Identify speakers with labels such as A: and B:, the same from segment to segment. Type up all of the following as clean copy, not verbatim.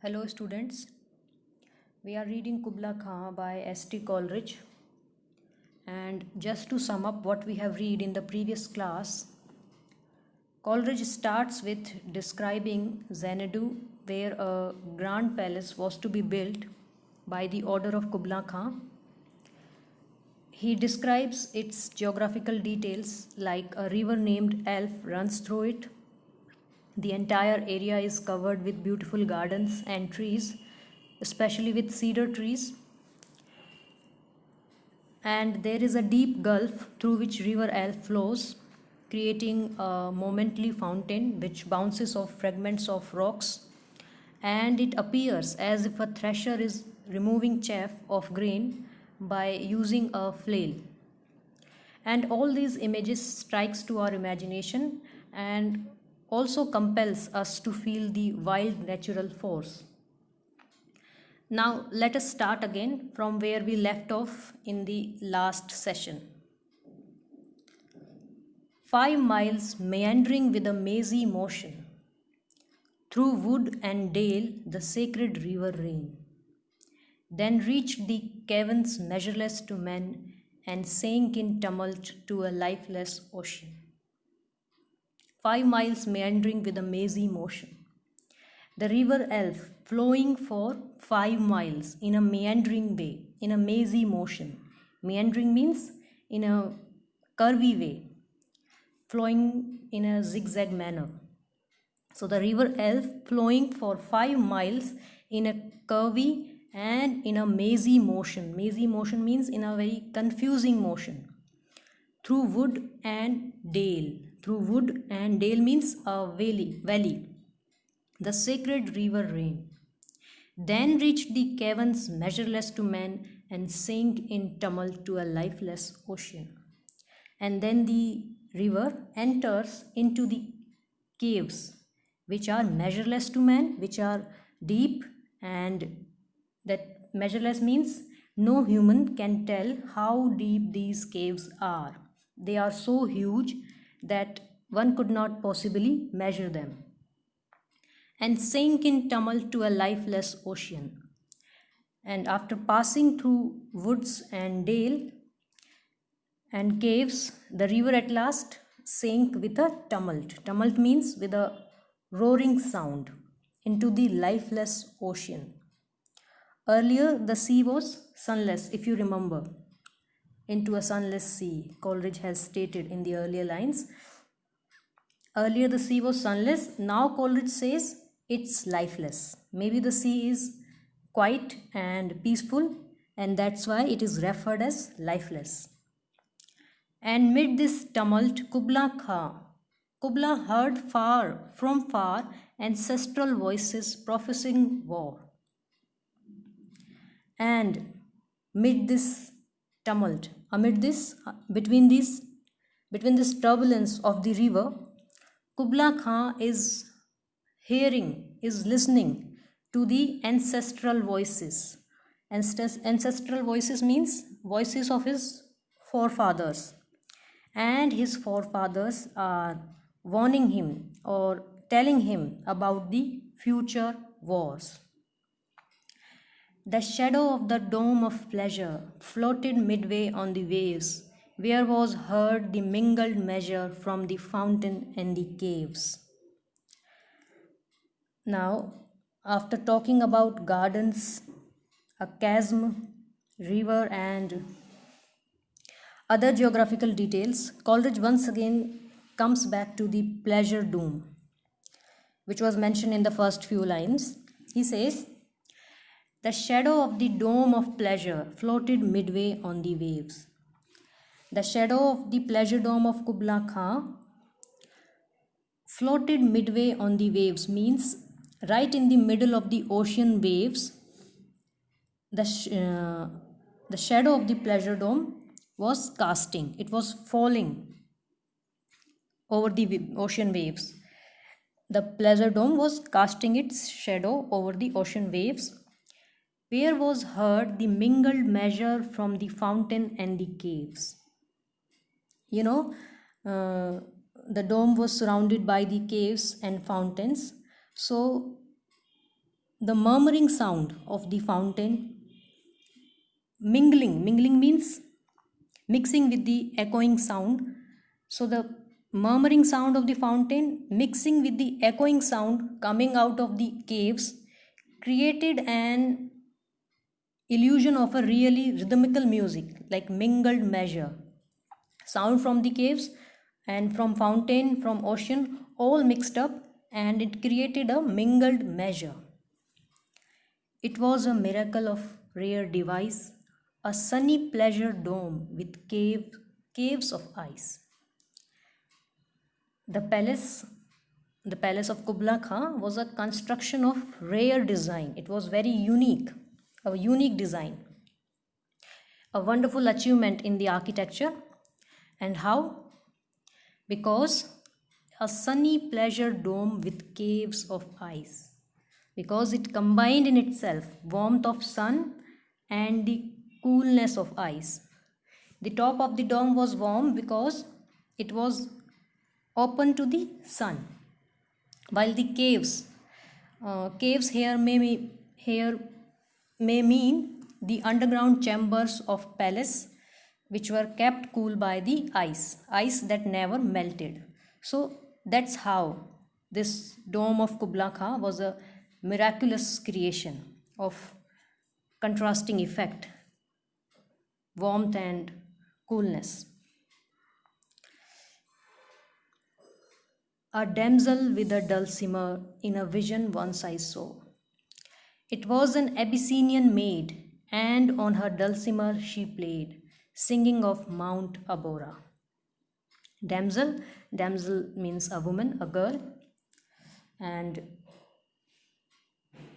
A: Hello students, we are reading Kubla Khan by S.T. Coleridge, and just to sum up what we have read in the previous class, Coleridge starts with describing Xanadu, where a grand palace was to be built by the order of Kubla Khan. He describes its geographical details like a river named Elf runs through it. The entire area is covered with beautiful gardens and trees, especially with cedar trees. And there is a deep gulf through which river Elf flows, creating a momently fountain which bounces off fragments of rocks, and it appears as if a thresher is removing chaff of grain by using a flail. And all these images strikes to our imagination and also compels us to feel the wild natural force. Now let us start again from where we left off in the last session. 5 miles meandering with a mazy motion, through wood and dale the sacred river ran, then reached the caverns measureless to men and sank in tumult to a lifeless ocean. 5 miles meandering with a mazy motion. The river Elf flowing for 5 miles in a meandering way, in a mazy motion. Meandering means in a curvy way, flowing in a zigzag manner. So the river Elf flowing for 5 miles in a curvy and in a mazy motion. Mazy motion means in a very confusing motion. Through wood and dale. Through wood and dale means a valley. The sacred river ran. Then reached the caverns measureless to man and sank in tumult to a lifeless ocean. And then the river enters into the caves, which are measureless to man, which are deep, and that measureless means no human can tell how deep these caves are. They are so huge that one could not possibly measure them. And sank in tumult to a lifeless ocean. And after passing through woods and dale and caves, the river at last sank with a tumult. Tumult means with a roaring sound into the lifeless ocean. Earlier, the sea was sunless, if you remember. Into a sunless sea, Coleridge has stated in the earlier lines. Earlier, the sea was sunless. Now, Coleridge says it's lifeless. Maybe the sea is quiet and peaceful, and that's why it is referred as lifeless. And mid this tumult, Kubla heard from far ancestral voices professing war. And mid this tumult, between this turbulence of the river, Kubla Khan is listening to the ancestral voices. Ancestral voices means voices of his forefathers. And his forefathers are warning him or telling him about the future wars. The shadow of the dome of pleasure floated midway on the waves, where was heard the mingled measure from the fountain and the caves. Now, after talking about gardens, a chasm, river, and other geographical details, Coleridge once again comes back to the pleasure dome, which was mentioned in the first few lines. He says, the shadow of the dome of pleasure floated midway on the waves. The shadow of the pleasure dome of Kubla Khan floated midway on the waves means right in the middle of the ocean waves. The shadow of the pleasure dome was casting. It was falling over the ocean waves. The pleasure dome was casting its shadow over the ocean waves, where was heard the mingled measure from the fountain and the caves. You know, the dome was surrounded by the caves and fountains. So the murmuring sound of the fountain, mingling means mixing with the echoing sound. So the murmuring sound of the fountain mixing with the echoing sound coming out of the caves created an illusion of a really rhythmical music, like mingled measure. Sound from the caves and from fountain, from ocean, all mixed up, and it created a mingled measure. It was a miracle of rare device, a sunny pleasure dome with caves of ice. The palace, the palace of Kubla Khan was a construction of rare design. It was very unique, a unique design, a wonderful achievement in the architecture. And how? Because a sunny pleasure dome with caves of ice, because it combined in itself warmth of sun and the coolness of ice. The top of the dome was warm because it was open to the sun, while the caves here may mean the underground chambers of palace, which were kept cool by the ice that never melted. So that's how this dome of Kubla Khan was a miraculous creation of contrasting effect, warmth and coolness. A damsel with a dulcimer in a vision once I saw. It was an Abyssinian maid, and on her dulcimer she played, singing of Mount Abora. Damsel means a woman, a girl. And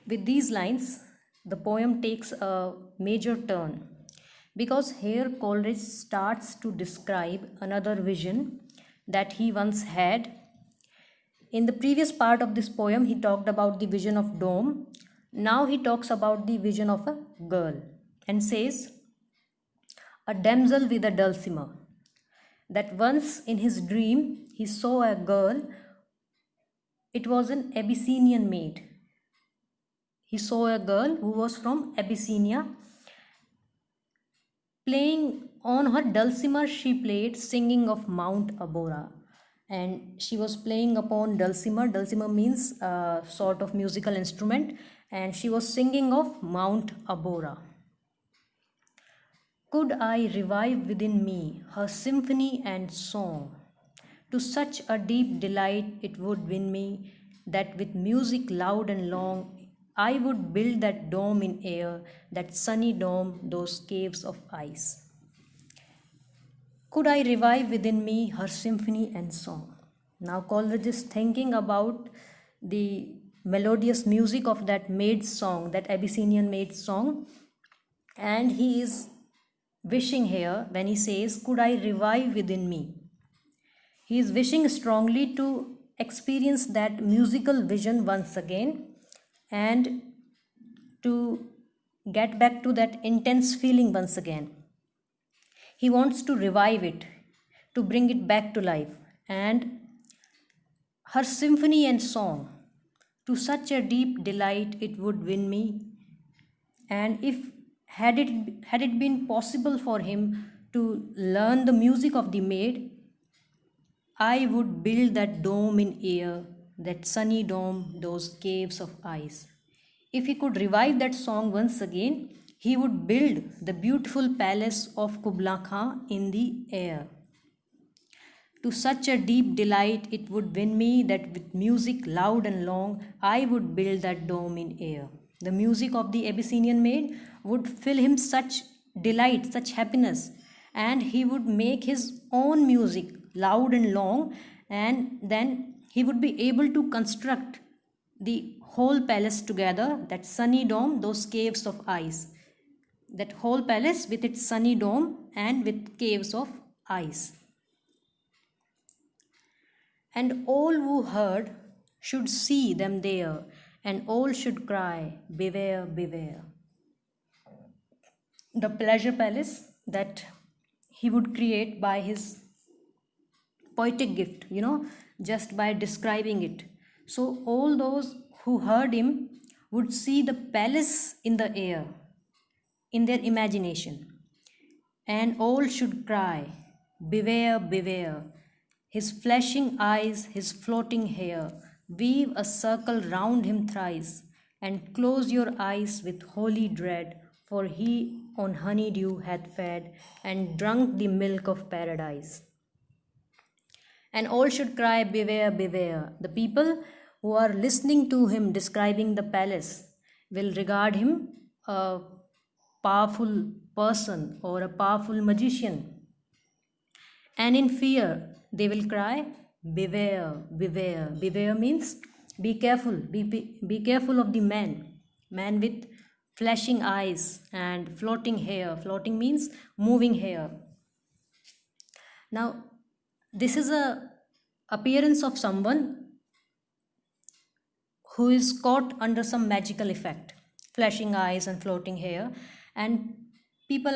A: with these lines, the poem takes a major turn, because here Coleridge starts to describe another vision that he once had. In the previous part of this poem, he talked about the vision of dome. Now he talks about the vision of a girl and says, a damsel with a dulcimer. That once in his dream he saw a girl. It was an Abyssinian maid. He saw a girl who was from Abyssinia. Playing on her dulcimer, she played, singing of Mount Abora. And she was playing upon dulcimer. Dulcimer means a sort of musical instrument. And she was singing of Mount Abora. Could I revive within me her symphony and song? To such a deep delight it would win me, that with music loud and long, I would build that dome in air, that sunny dome, those caves of ice. Could I revive within me her symphony and song? Now Coleridge is thinking about the melodious music of that maid's song, that Abyssinian maid's song, and he is wishing here when he says, could I revive within me? He is wishing strongly to experience that musical vision once again and to get back to that intense feeling once again. He wants to revive it, to bring it back to life. And her symphony and song, to such a deep delight it would win me. And if had it been possible for him to learn the music of the maid, I would build that dome in air, that sunny dome, those caves of ice. If he could revive that song once again, he would build the beautiful palace of Kubla Khan in the air. To such a deep delight it would win me, that with music loud and long, I would build that dome in air. The music of the Abyssinian maid would fill him such delight, such happiness, and he would make his own music loud and long, and then he would be able to construct the whole palace together, that sunny dome, those caves of ice. That whole palace with its sunny dome and with caves of ice. And all who heard should see them there, and all should cry, beware, beware. The pleasure palace that he would create by his poetic gift, just by describing it. So all those who heard him would see the palace in the air, in their imagination. And all should cry, beware, beware. His flashing eyes, his floating hair, weave a circle round him thrice, and close your eyes with holy dread, for he on honeydew hath fed, and drunk the milk of paradise. And all should cry, beware, beware. The people who are listening to him describing the palace will regard him a powerful person or a powerful magician. And in fear, they will cry, beware, beware. Beware means be careful, be careful of the man with flashing eyes and floating hair. Floating means moving hair. Now, this is a appearance of someone who is caught under some magical effect, flashing eyes and floating hair, and people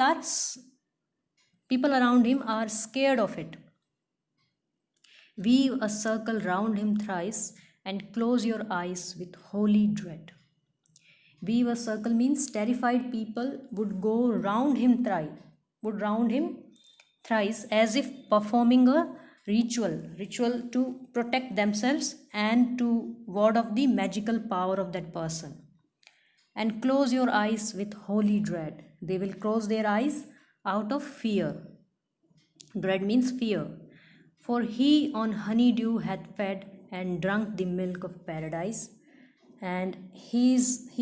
A: around him are scared of it. Weave a circle round him thrice and close your eyes with holy dread. Weave a circle means terrified people would go round him thrice as if performing a ritual to protect themselves and to ward off the magical power of that person. And close your eyes with holy dread. They will close their eyes out of fear. Dread means fear. For he on honeydew hath fed and drunk the milk of paradise. And he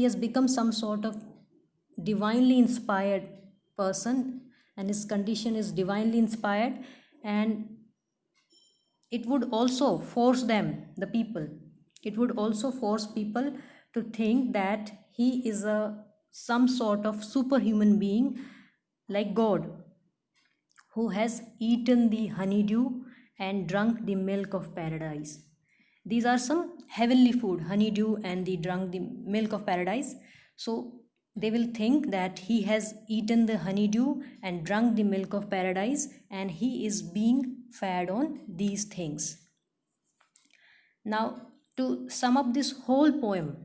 A: has become some sort of divinely inspired person, and his condition is divinely inspired, and it would also force people to think that he is some sort of superhuman being like God, who has eaten the honeydew and drunk the milk of paradise. These are some heavenly food, honeydew and the drunk the milk of paradise. So they will think that he has eaten the honeydew and drunk the milk of paradise, and he is being fed on these things. Now, to sum up this whole poem,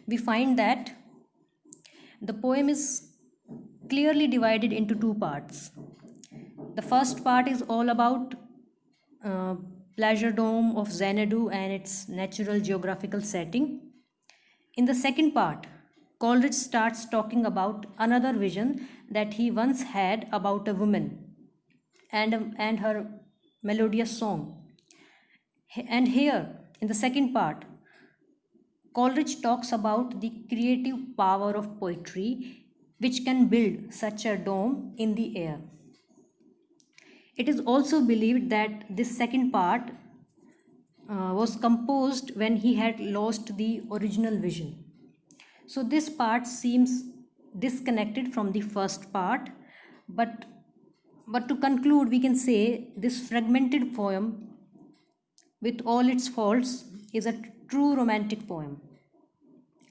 A: we find that the poem is clearly divided into two parts. The first part is all about pleasure dome of Xanadu and its natural geographical setting. In the second part, Coleridge starts talking about another vision that he once had about a woman and her melodious song. And here, in the second part, Coleridge talks about the creative power of poetry, which can build such a dome in the air. It is also believed that this second part was composed when he had lost the original vision. So this part seems disconnected from the first part, but to conclude, we can say this fragmented poem, with all its faults, is a true romantic poem,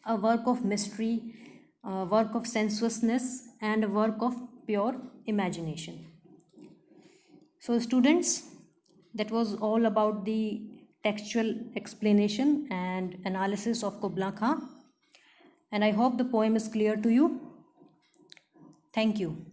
A: a work of mystery, a work of sensuousness, and a work of pure imagination. So students, that was all about the textual explanation and analysis of Kubla Khan, and I hope the poem is clear to you. Thank you.